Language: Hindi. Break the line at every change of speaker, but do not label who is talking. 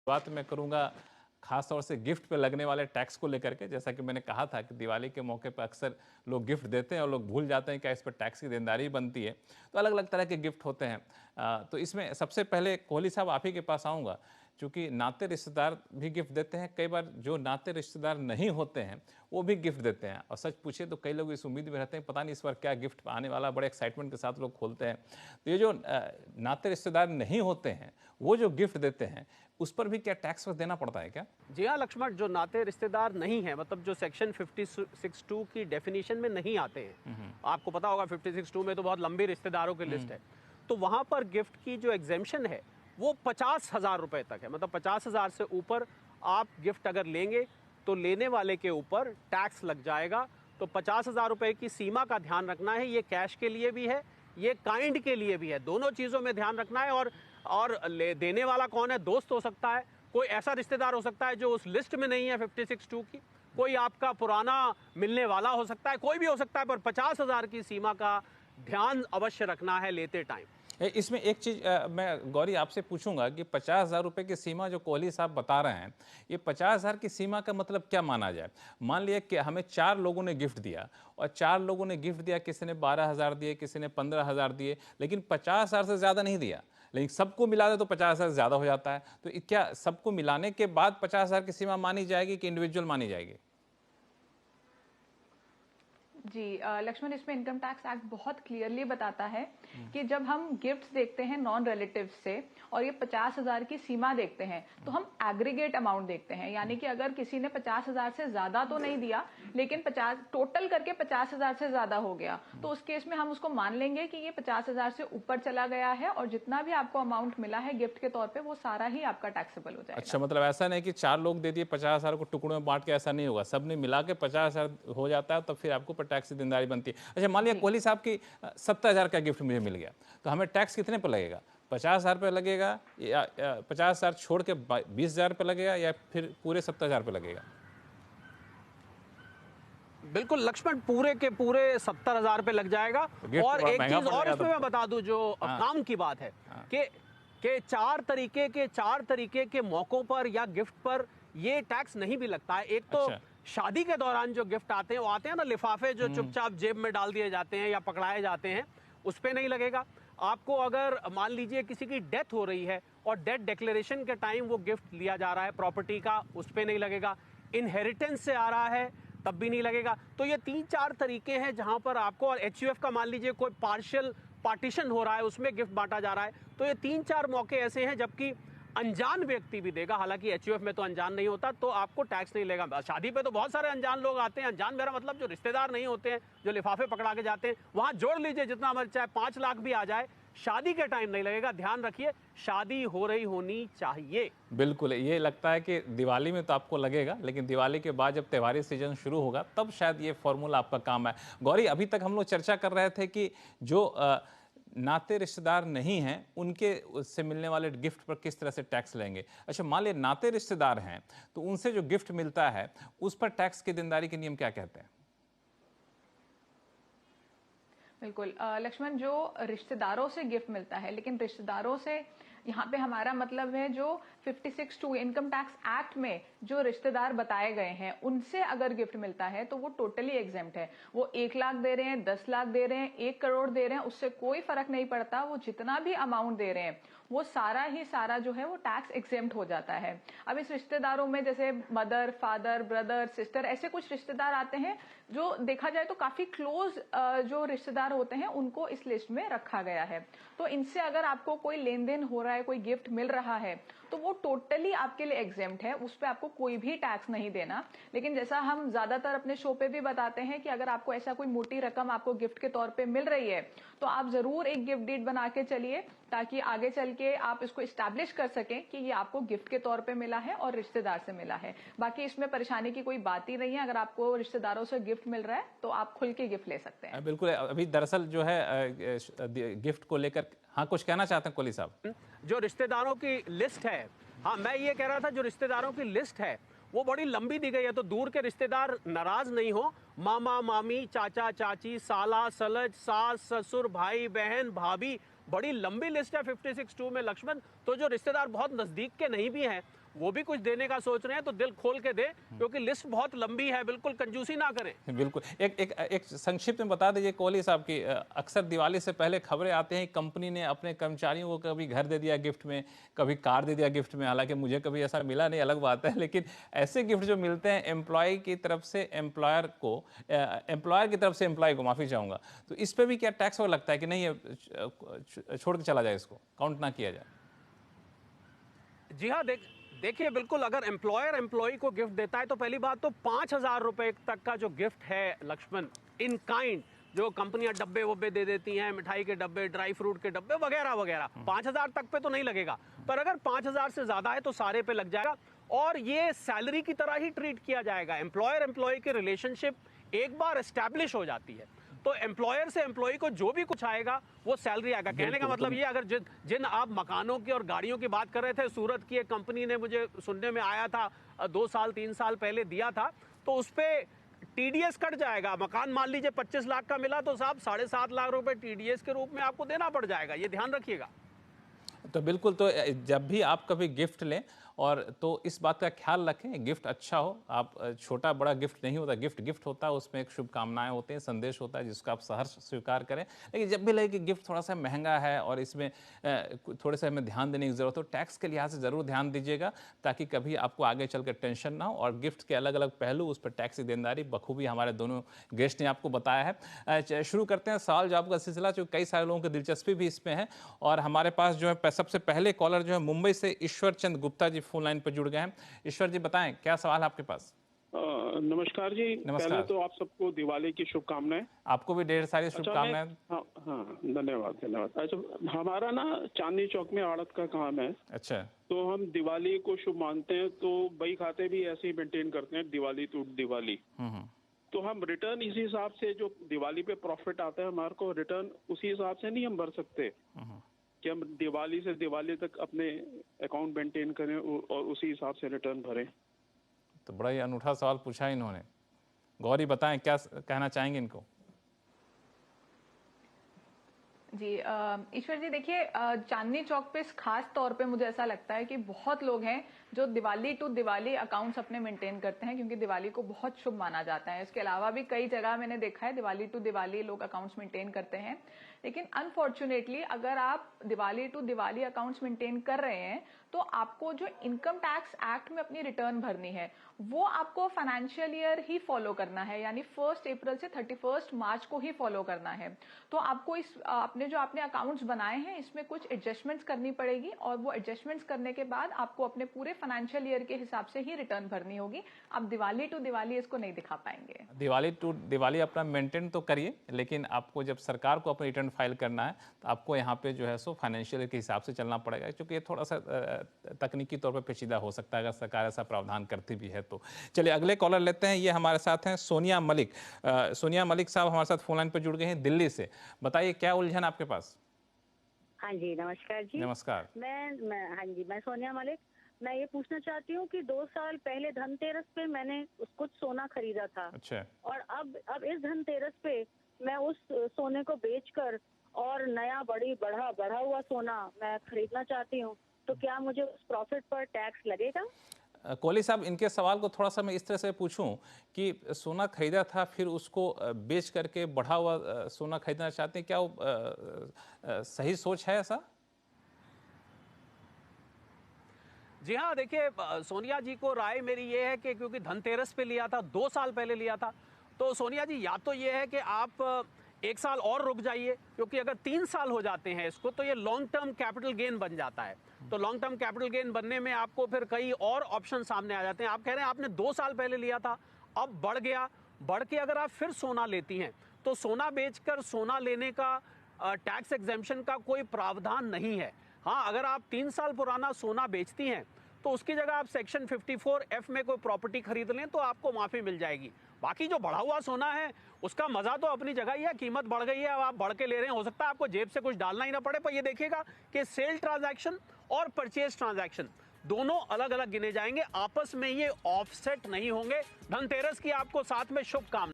बात मैं करूंगा खास तौर से गिफ्ट पे लगने वाले टैक्स को लेकर के। जैसा कि मैंने कहा था कि दिवाली के मौके पर अक्सर लोग गिफ्ट देते हैं और लोग भूल जाते हैं कि इस पर टैक्स की देनदारी बनती है। तो अलग अलग तरह के गिफ्ट होते हैं। तो इसमें सबसे पहले कोहली साहब आप ही के पास आऊँगा, चूँकि नाते रिश्तेदार भी गिफ्ट देते हैं, कई बार जो नाते रिश्तेदार नहीं होते हैं वो भी गिफ्ट देते हैं। और सच पूछे तो कई लोग इस उम्मीद में रहते हैं पता नहीं इस बार क्या गिफ्ट आने वाला, बड़े एक्साइटमेंट के साथ लोग खोलते हैं। तो ये जो नाते रिश्तेदार नहीं होते हैं वो जो गिफ्ट देते हैं उस पर भी क्या टैक्स देना पड़ता है क्या?
जी हाँ लक्ष्मण, जो नाते रिश्तेदार नहीं है, मतलब जो सेक्शन 56(2) की डेफिनेशन में नहीं आते हैं, आपको पता होगा 56(2) में तो बहुत लंबी रिश्तेदारों की लिस्ट है, तो वहां पर गिफ्ट की जो एग्जेम्पशन है वो 50,000 रुपए तक है। मतलब 50,000 से ऊपर आप गिफ्ट अगर लेंगे तो लेने वाले के ऊपर टैक्स लग जाएगा। तो 50,000 रुपए की सीमा का ध्यान रखना है। ये कैश के लिए भी है, ये काइंड के लिए भी है, दोनों चीज़ों में ध्यान रखना है। और देने वाला कौन है? दोस्त हो सकता है, कोई ऐसा रिश्तेदार हो सकता है जो उस लिस्ट में नहीं है 56(2) की, कोई आपका पुराना मिलने वाला हो सकता है, कोई भी हो सकता है, पर 50,000 की सीमा का ध्यान अवश्य रखना है लेते टाइम।
इसमें एक चीज मैं गौरी आपसे पूछूंगा कि 50,000 रुपए की सीमा जो कोहली साहब बता रहे हैं, ये 50,000 की सीमा का मतलब क्या माना जाए? मान लिया कि हमें 4 लोगों ने गिफ्ट दिया और 4 लोगों ने गिफ्ट दिया, किसी ने 12,000 दिए, किसी ने 15,000 दिए, लेकिन 50,000 से ज्यादा नहीं दिया, लेकिन सबको मिला दे तो 50,000 से ज्यादा हो जाता है। तो क्या सबको मिलाने के बाद 50,000 की सीमा मानी जाएगी कि इंडिविजुअल मानी जाएगी?
जी लक्ष्मण, इसमें इनकम टैक्स एक्ट बहुत क्लियरली बताता है कि जब हम गिफ्ट्स देखते हैं नॉन रिलेटिव से और ये 50,000 की सीमा देखते हैं तो हम एग्रीगेट अमाउंट देखते हैं। यानी कि अगर किसी ने 50,000 से ज्यादा तो नहीं दिया लेकिन 50 टोटल करके 50,000 से ज्यादा हो गया, तो उस केस में हम उसको मान लेंगे कि ये 50,000 से ऊपर चला गया है और जितना भी आपको अमाउंट मिला है गिफ्ट के तौर पर वो सारा ही आपका टैक्सेबल हो जाएगा।
अच्छा, मतलब ऐसा नहीं कि 4 लोग दे दिए 50,000 को टुकड़ों में बांट के, ऐसा नहीं होगा, सबने मिला के 50,000 हो जाता है, तब फिर आपको टैक्स की देनदारी बनती है। अच्छा, मान लिया कोहली साहब की 70,000 का गिफ्ट मुझे मिल गया, तो हमें टैक्स कितने पर लगेगा? 50,000 पे लगेगा या 50,000 छोड़ के 20,000 पे लगेगा या फिर पूरे 70,000 पे लगेगा?
बिल्कुल लक्ष्मण, पूरे के पूरे 70,000 पे लग जाएगा। और एक चीज और इसमें मैं बता दूं, जो काम की बात है कि 4 तरीके के मौकों पर या गिफ्ट पर ये टैक्स नहीं भी लगता है। एक तो शादी के दौरान जो गिफ्ट आते हैं वो आते हैं ना, लिफाफे जो चुपचाप जेब में डाल दिए जाते हैं या पकड़ाए जाते हैं, उस पे नहीं लगेगा। आपको अगर मान लीजिए किसी की डेथ हो रही है और डेथ डिक्लेरेशन के टाइम वो गिफ्ट लिया जा रहा है प्रॉपर्टी का, उस पे नहीं लगेगा। इनहेरिटेंस से आ रहा है तब भी नहीं लगेगा। तो ये 3-4 तरीके हैं जहां पर आपको, और एचयूएफ का मान लीजिए कोई पार्शियल पार्टीशन हो रहा है उसमें गिफ्ट बांटा जा रहा है, तो ये 3-4 मौके ऐसे हैं जबकि अनजान व्यक्ति भी देगा, हालांकि एचयूएफ में तो अनजान नहीं होता, तो आपको टैक्स नहीं लगेगा। शादी पे तो बहुत सारे अनजान लोग आते हैं, अनजान मेरा मतलब जो रिश्तेदार नहीं होते हैं, जो लिफाफे पकड़ा के जाते हैं, वहां जोड़ लीजिए जितना मर्जी, चाहे 5 लाख भी आ जाए, शादी के टाइम नहीं लगेगा। ध्यान रखिए, शादी हो रही होनी चाहिए।
बिल्कुल, ये लगता है कि दिवाली में तो आपको लगेगा, लेकिन दिवाली के बाद जब त्योहारी सीजन शुरू होगा तब शायद ये फॉर्मूला आपका काम है। गौरी, अभी तक हम लोग चर्चा कर रहे थे कि जो नाते रिश्तेदार नहीं हैं उनके उससे मिलने वाले गिफ्ट पर किस तरह से टैक्स लेंगे। अच्छा, मान लिया नाते रिश्तेदार हैं तो उनसे जो गिफ्ट मिलता है उस पर टैक्स की देनदारी के नियम क्या कहते हैं?
बिल्कुल लक्ष्मण, जो रिश्तेदारों से गिफ्ट मिलता है, लेकिन रिश्तेदारों से यहाँ पे हमारा मतलब है जो 56(2) इनकम टैक्स एक्ट में जो रिश्तेदार बताए गए हैं उनसे अगर गिफ्ट मिलता है तो वो टोटली एग्जेम्प्ट है। वो 1 लाख दे रहे हैं, 10 लाख दे रहे हैं, 1 करोड़ दे रहे हैं, उससे कोई फर्क नहीं पड़ता। वो जितना भी अमाउंट दे रहे हैं वो सारा ही सारा जो है वो टैक्स एग्जेम्प्ट हो जाता है। अब इस रिश्तेदारों में जैसे मदर, फादर, ब्रदर, सिस्टर, ऐसे कुछ रिश्तेदार आते हैं जो देखा जाए तो काफी क्लोज जो रिश्तेदार होते हैं उनको इस लिस्ट में रखा गया है। तो इनसे अगर आपको कोई लेन देन हो रहा है, कोई गिफ्ट मिल रहा है, तो वो टोटली आपके लिए एग्जेम्प्ट है, उस पर आपको कोई भी टैक्स नहीं देना। लेकिन जैसा हम ज्यादातर अपने शो पे भी बताते हैं कि अगर आपको ऐसा कोई मोटी रकम आपको गिफ्ट के तौर पे मिल रही है तो आप जरूर एक गिफ्ट डीड बना के चलिए, ताकि आगे चल के आप इसको इस्टेब्लिश कर सकें कि ये आपको गिफ्ट के तौर पे मिला है और रिश्तेदार से मिला है। बाकी इसमें परेशानी की कोई बात ही नहीं है। अगर आपको रिश्तेदारों से गिफ्ट मिल रहा है तो आप खुल के गिफ्ट ले सकते हैं।
बिल्कुल, अभी दरअसल जो है गिफ्ट को लेकर हाँ कुछ कहना चाहते हैं कोहली साहब?
जो रिश्तेदारों की लिस्ट है, हाँ मैं ये कह रहा था, जो रिश्तेदारों की लिस्ट है वो बड़ी लंबी दी गई है, तो दूर के रिश्तेदार नाराज नहीं हो। मामा, मामी, चाचा, चाची, साला, सलज, सास, ससुर, भाई, बहन, भाभी, बड़ी लंबी लिस्ट है 56(2) में लक्ष्मण। तो जो रिश्तेदार बहुत नजदीक के नहीं भी हैं वो भी कुछ देने का सोच रहे हैं तो दिल खोल के दें, क्योंकि लिस्ट बहुत लंबी है, बिल्कुल कंजूसी ना करें।
बिल्कुल। एक संक्षिप्त में बता दीजिए कोहली साहब की, अक्सर दिवाली से पहले खबरें आती हैं कंपनी ने अपने कर्मचारियों को कभी घर दे दिया गिफ्ट में, कभी कार दे दिया गिफ्ट में। हालांकि मुझे कभी ऐसा मिला नहीं, अलग बात है, लेकिन ऐसे गिफ्ट जो मिलते हैं एम्प्लॉय की तरफ से एम्प्लॉयर को, एम्प्लॉयर की तरफ से एम्प्लॉय को, माफ़ी चाहूँगा, तो इस पर भी क्या टैक्स हो लगता है कि नहीं, ये छोड़ के चला जाए, इसको काउंट ना किया जाए?
जी हाँ, देखिए बिल्कुल, अगर एम्प्लॉयर एम्प्लॉई को गिफ्ट देता है तो पहली बात तो 5,000 रुपए तक का जो गिफ्ट है लक्ष्मण, इन काइंड, जो कंपनियां डब्बे वब्बे दे देती हैं, मिठाई के डब्बे, ड्राई फ्रूट के डब्बे वगैरह वगैरह, 5,000 तक पे तो नहीं लगेगा, पर अगर 5,000 से ज्यादा है तो सारे पे लग जाएगा। और ये सैलरी की तरह ही ट्रीट किया जाएगा। एम्प्लॉयर एम्प्लॉय की रिलेशनशिप एक बार एस्टैब्लिश हो जाती है तो एम्प्लॉयर से एम्प्लॉय को जो भी कुछ आएगा वो सैलरी आएगा। कहने का मतलब ये, अगर जिन आप मकानों की और गाड़ियों की बात कर रहे थे, सूरत की एक कंपनी ने, मुझे सुनने में आया था 2 साल 3 साल पहले दिया था, तो उस पर टीडीएस कट जाएगा। मकान मान लीजिए 25 लाख का मिला तो साहब 7.5 लाख रुपए टीडीएस के रूप में आपको देना पड़ जाएगा, ये ध्यान रखिएगा।
तो बिल्कुल, तो जब भी आप कभी गिफ्ट लें और तो इस बात का ख्याल रखें गिफ्ट अच्छा हो। आप छोटा बड़ा गिफ्ट नहीं होता, गिफ्ट गिफ्ट होता है, उसमें एक शुभकामनाएं होते हैं, संदेश होता है जिसको आप सहर्ष स्वीकार करें। लेकिन जब भी लगे कि गिफ्ट थोड़ा सा महंगा है और इसमें थोड़े से हमें ध्यान देने की ज़रूरत हो, टैक्स के लिहाज से ज़रूर ध्यान दीजिएगा, ताकि कभी आपको आगे चल कर टेंशन ना हो। और गिफ्ट के अलग अलग पहलू, उस पर टैक्स की देनदारी बखूबी हमारे दोनों गेस्ट ने आपको बताया है। शुरू करते हैं सवाल जवाब का सिलसिला, जो कई सारे लोगों की दिलचस्पी भी इसमें है। और हमारे पास जो है सबसे पहले कॉलर जो है मुंबई से ईश्वर चंद गुप्ता जी फोन लाइन पर जुड़ गए हैं। ईश्वर जी बताएं, क्या सवाल आपके पास?
नमस्कार जी।
नमस्कार।
पहले तो आप सबको दिवाली की शुभकामनाएं।
आपको भी ढेर सारी शुभकामनाएं।
हाँ, धन्यवाद धन्यवाद। अच्छा, हमारा ना चांदनी चौक में आड़त का काम है।
अच्छा।
तो हम दिवाली को शुभ मानते हैं, तो बही खाते भी ऐसे ही मेंटेन करते हैं, दिवाली टू दिवाली। तो हम रिटर्न इसी हिसाब से, जो दिवाली पे प्रॉफिट आता है हमारे को, रिटर्न उसी हिसाब से नहीं हम भर सकते कि हम दिवाली से दिवाली तक अपने अकाउंट मेंटेन करें और उसी हिसाब से रिटर्न भरें?
तो बड़ा ही अनूठा सवाल पूछा इन्होंने। गौरी बताएं, क्या कहना चाहेंगे इनको?
जी ईश्वर जी, देखिए चांदनी चौक पे खास तौर पे मुझे ऐसा लगता है कि बहुत लोग हैं जो दिवाली टू दिवाली अकाउंट्स अपने मेंटेन करते हैं, क्योंकि दिवाली को बहुत शुभ माना जाता है। इसके अलावा भी कई जगह मैंने देखा है दिवाली टू दिवाली लोग अकाउंट्स मेंटेन करते हैं। लेकिन अनफॉर्चुनेटली अगर आप Diwali to Diwali accounts maintain कर रहे हैं तो आपको जो इनकम टैक्स एक्ट में अपनी रिटर्न भरनी है वो आपको फाइनेंशियल ईयर ही फॉलो करना है, यानी 1 अप्रैल से 31 मार्च को ही फॉलो करना है। तो आपको इस जो आपने अकाउंट्स बनाए हैं इसमें कुछ एडजस्टमेंट्स करनी पड़ेगी, और वो एडजस्टमेंट्स करने के बाद आपको अपने पूरे फाइनेंशियल ईयर के हिसाब से ही रिटर्न भरनी होगी। आप दिवाली टू दिवाली इसको नहीं दिखा पाएंगे।
दिवाली टू दिवाली अपना मेंटेन तो करिए, लेकिन आपको जब सरकार को अपना रिटर्न फाइल करना है तो आपको यहाँ पे जो है सो फाइनेंशियल ईयर के हिसाब से चलना पड़ेगा, क्योंकि ये थोड़ा सा तकनीकी तौर पर पेचीदा हो सकता है अगर सरकार ऐसा प्रावधान करती भी है तो। चलिए अगले कॉलर लेते हैं। ये हमारे साथ हैं सोनिया मलिक। सोनिया मलिक साहब हमारे साथ फोन लाइन पर जुड़ गए हैं दिल्ली से। बताइए, क्या उलझन आपके पास?
हाँ जी, नमस्कार जी।
नमस्कार।
मैं सोनिया मलिक। मैं ये पूछना चाहती हूँ कि 2 साल पहले धनतेरस पे मैंने कुछ सोना खरीदा था।
अच्छा।
और अब इस धनतेरस पे मैं उस सोने को बेचकर और नया बढ़ा हुआ सोना मैं खरीदना चाहती हूँ, तो क्या मुझे उस प्रॉफिट पर टैक्स लगेगा?
कोहली साहब, इनके सवाल को थोड़ा सा मैं इस तरह से पूछूं कि सोना खरीदा था फिर उसको बेच करके बढ़ा हुआ सोना खरीदना चाहते हैं, क्या वो सही सोच है ऐसा?
जी हाँ, देखिए सोनिया जी को राय मेरी ये है कि क्योंकि धनतेरस पे लिया था, 2 साल पहले लिया था, तो सोनिया जी या तो ये है कि आप 1 साल और रुक जाइए, क्योंकि अगर 3 साल हो जाते हैं इसको तो ये लॉन्ग टर्म कैपिटल गेन बन जाता है। तो लॉन्ग टर्म कैपिटल गेन बनने में आपको फिर कई और ऑप्शन सामने आ जाते हैं। आप कह रहे हैं आपने 2 साल पहले लिया था, अब बढ़ गया, बढ़ के अगर आप फिर सोना लेती हैं तो सोना बेचकर सोना लेने का टैक्स एग्जेम्पशन का कोई प्रावधान नहीं है। हाँ, अगर आप 3 साल पुराना सोना बेचती हैं तो उसकी जगह आप सेक्शन 54F में कोई प्रॉपर्टी खरीद लें तो आपको माफ़ी मिल जाएगी। बाकी जो बढ़ा हुआ सोना है उसका मज़ा तो अपनी जगह ही है, कीमत बढ़ गई है, अब आप बढ़ के ले रहे हैं, हो सकता है आपको जेब से कुछ डालना ही ना पड़े, पर ये देखिएगा कि सेल ट्रांजैक्शन और परचेज ट्रांजैक्शन दोनों अलग अलग गिने जाएंगे, आपस में ये ऑफसेट नहीं होंगे। धनतेरस की आपको साथ में शुभकामनाएं।